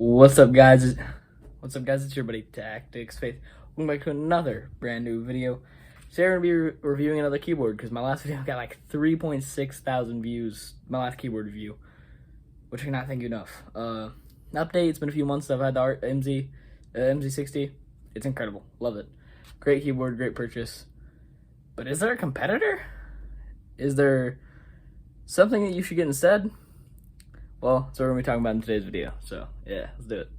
What's up, guys? What's up, guys? It's your buddy Tactics Faith. Welcome back to another brand new video. Today we're gonna be reviewing another keyboard because my last video got like 3.6 thousand views. My last keyboard review, which I cannot thank you enough. Update. It's been a few months. I've had the MZ60. It's incredible. Love it. Great keyboard. Great purchase. But is there a competitor? Is there something that you should get instead? Well, that's what we're going to be talking about in today's video. So, yeah, let's do it.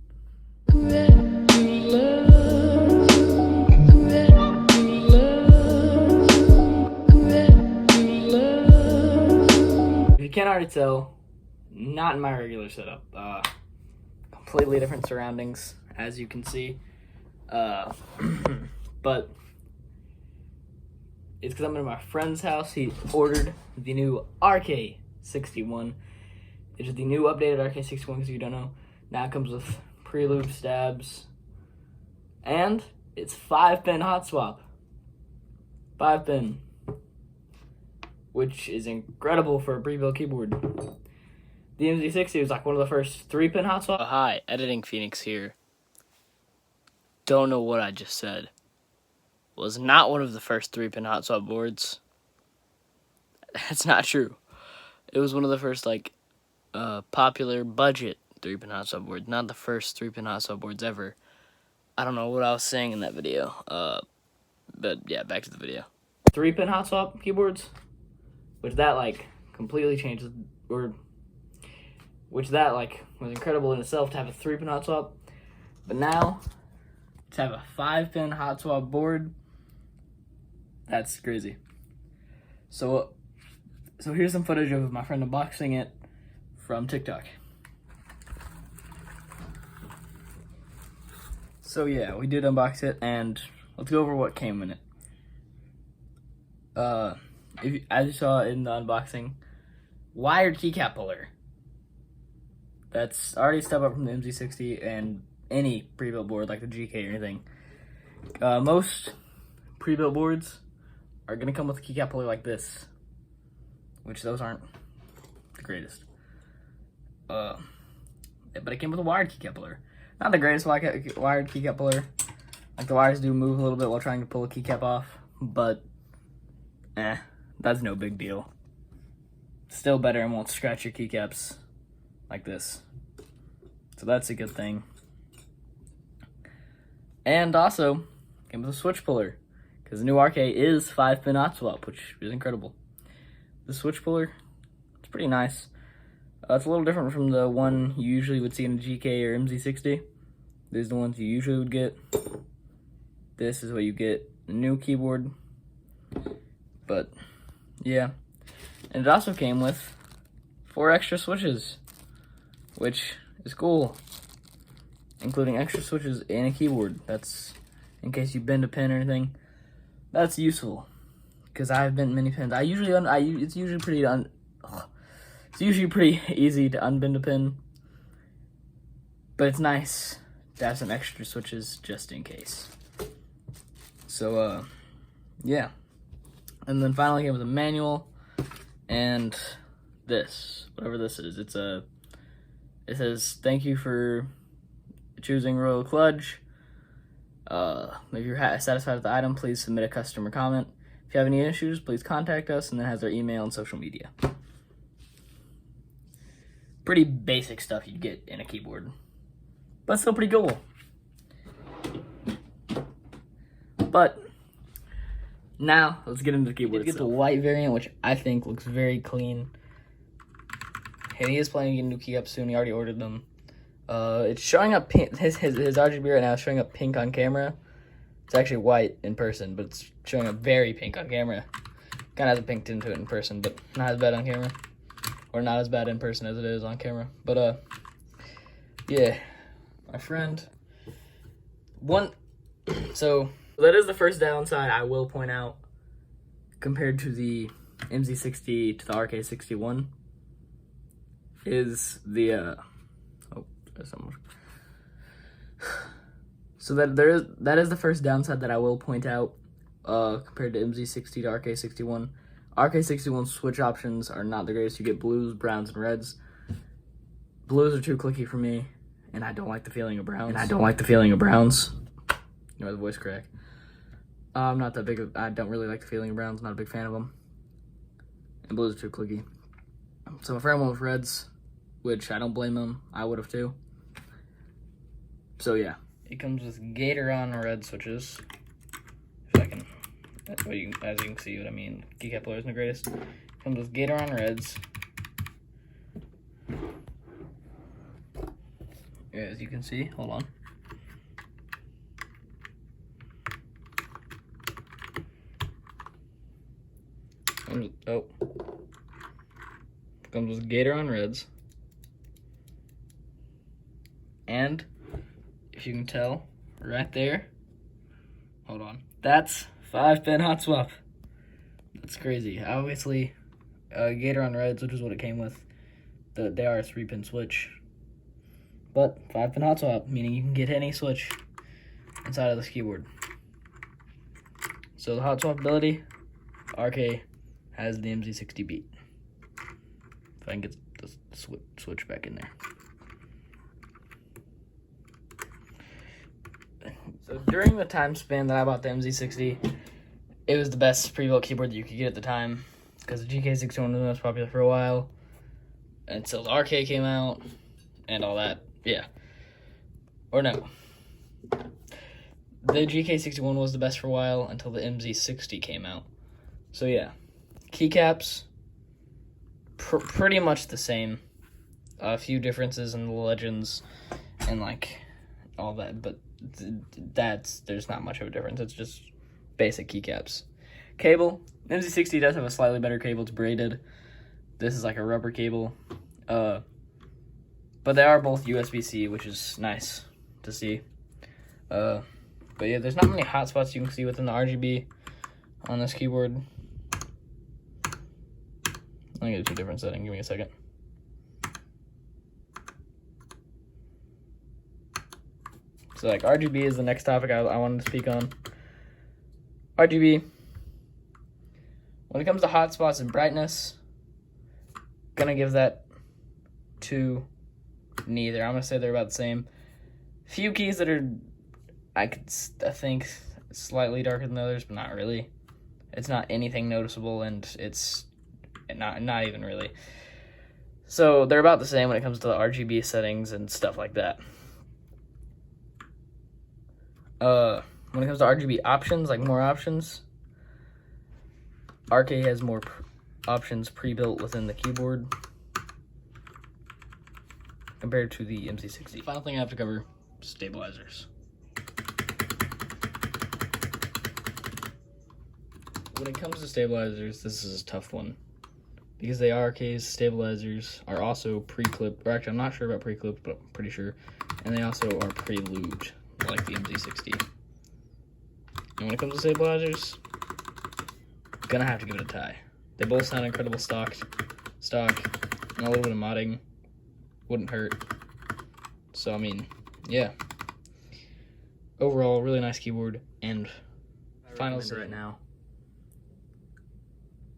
If you can't already tell, not in my regular setup. Completely different surroundings, as you can see. But it's because I'm in my friend's house. He ordered the new RK61. It is the new updated RK61, because you don't know. Now it comes with prelude stabs. And it's 5-pin hot swap. 5-pin. Which is incredible for a pre-built keyboard. The MZ60 was like one of the first 3-pin hot swap. Hi, Editing Phoenix here. Don't know what I just said. Was not one of the first 3-pin hot swap boards. That's not true. It was one of the first, like, popular budget 3-pin hot swap boards, not the first 3-pin hot swap boards ever. I don't know what I was saying in that video, but yeah, back to the video. 3-pin hot swap keyboards, which that like completely changed, or which that like was incredible in itself to have a 3-pin hot swap, but now to have a 5-pin hot swap board, that's crazy. So here's some footage of my friend unboxing it from TikTok. So yeah, we did unbox it, and let's go over what came in it. As you saw in the unboxing, wired keycap puller. That's already a step up from the MZ60 and any pre-built board like the GK or anything. Most pre-built boards are gonna come with a keycap puller like this, which those aren't the greatest. But it came with a wired keycap puller. Not the greatest wired keycap puller. Like, the wires do move a little bit while trying to pull a keycap off, but that's no big deal. Still better and won't scratch your keycaps like this. So that's a good thing. And also came with a switch puller, because the new RK is 5-pin hot swap, which is incredible. The switch puller, it's pretty nice. It's a little different from the one you usually would see in a GK or MZ60. These are the ones you usually would get. This is what you get in a new keyboard. But, yeah. And it also came with 4 extra switches, which is cool. Including extra switches in a keyboard. That's in case you bend a pin or anything. That's useful, because I've bent many pins. It's usually pretty easy to unbend a pin, but it's nice to have some extra switches just in case. So, yeah. And then finally came with a manual, and this, whatever this is. It says, thank you for choosing Royal Kludge. If you're satisfied with the item, please submit a customer comment. If you have any issues, please contact us, and then it has our email and social media. Pretty basic stuff you'd get in a keyboard, but still pretty cool. But now let's get into the keyboard. Get the white variant, which I think looks very clean. And he is planning to get new keycaps soon. He already ordered them. It's showing up pink. His RGB right now is showing up pink on camera. It's actually white in person, but it's showing up very pink on camera. Kind of has a pink tint to it in person, but not as bad on camera. Or not as bad in person as it is on camera. But, yeah. My friend. So, that is the first downside I will point out compared to the MZ60 to the RK61. Is the, oh, there's someone. So that is the first downside that I will point out compared to MZ60 to RK61. RK61 switch options are not the greatest. You get blues, browns, and reds. Blues are too clicky for me, and I don't like the feeling of browns. You know, the voice crack. I'm not that big of, I don't really like the feeling of browns, not a big fan of them. And blues are too clicky. So my friend went with reds, which I don't blame him. I would have too. So yeah. It comes with Gator-on red switches. If I can, as you can see what I mean. Keycap blower isn't the greatest. It comes with Gator-on reds. As you can see, hold on. Oh. Comes with Gator-on reds. And if you can tell, right there, hold on, that's 5-pin hot swap. That's crazy. Obviously, Gator-on reds, which is what it came with, they are a 3-pin switch. But 5-pin hot swap, meaning you can get any switch inside of this keyboard. So the hot swap ability, RK has the MZ60 beat. If I can get the switch back in there. So during the time span that I bought the MZ60, it was the best pre-built keyboard that you could get at the time, because the GK61 was most popular for a while until the RK came out and all that. Yeah. Or no. The GK61 was the best for a while until the MZ60 came out. So yeah. Keycaps, pretty much the same. A few differences in the legends and like all that, but there's not much of a difference. It's just basic keycaps. Cable, MZ60 does have a slightly better cable. It's braided. This is like a rubber cable. But they are both USB-C, which is nice to see. But yeah, there's not many hotspots you can see within the RGB on this keyboard. I'll get to a different setting. Give me a second. So like RGB is the next topic I wanted to speak on. RGB. When it comes to hotspots and brightness, gonna give that to neither. I'm gonna say they're about the same. Few keys that are, I think, slightly darker than others, but not really. It's not anything noticeable, and it's not even really. So they're about the same when it comes to the RGB settings and stuff like that. When it comes to RGB options, like more options, RK has more options pre-built within the keyboard compared to the MZ60. Final thing I have to cover, stabilizers. When it comes to stabilizers, this is a tough one, because the RK's stabilizers are also pre-clipped, or actually I'm not sure about pre-clipped, but I'm pretty sure, and they also are pre-lubed, like the MZ60. And when it comes to stabilizers, gonna have to give it a tie. They both sound incredible stock, and a little bit of modding wouldn't hurt. So I mean, yeah. Overall, really nice keyboard. And final say right now,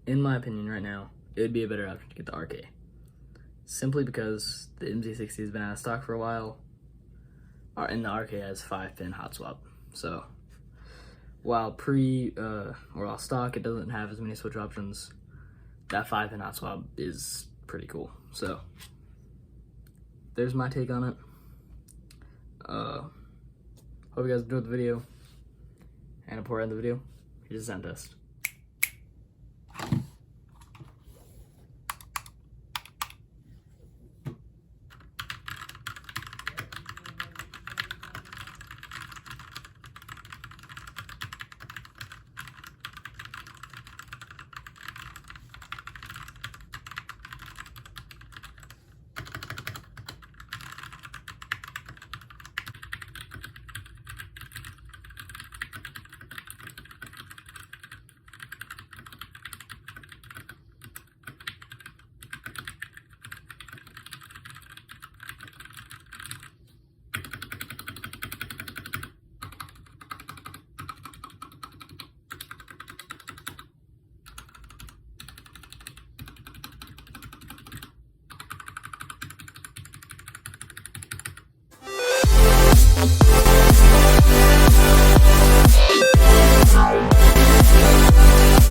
in my opinion, right now, it would be a better option to get the RK, simply because the MZ60 has been out of stock for a while, and the RK has 5-pin hot swap. So while while stock it doesn't have as many switch options, that 5-pin hot swap is pretty cool. So there's my take on it. Hope you guys enjoyed the video, and before I end the video, here's a sound test.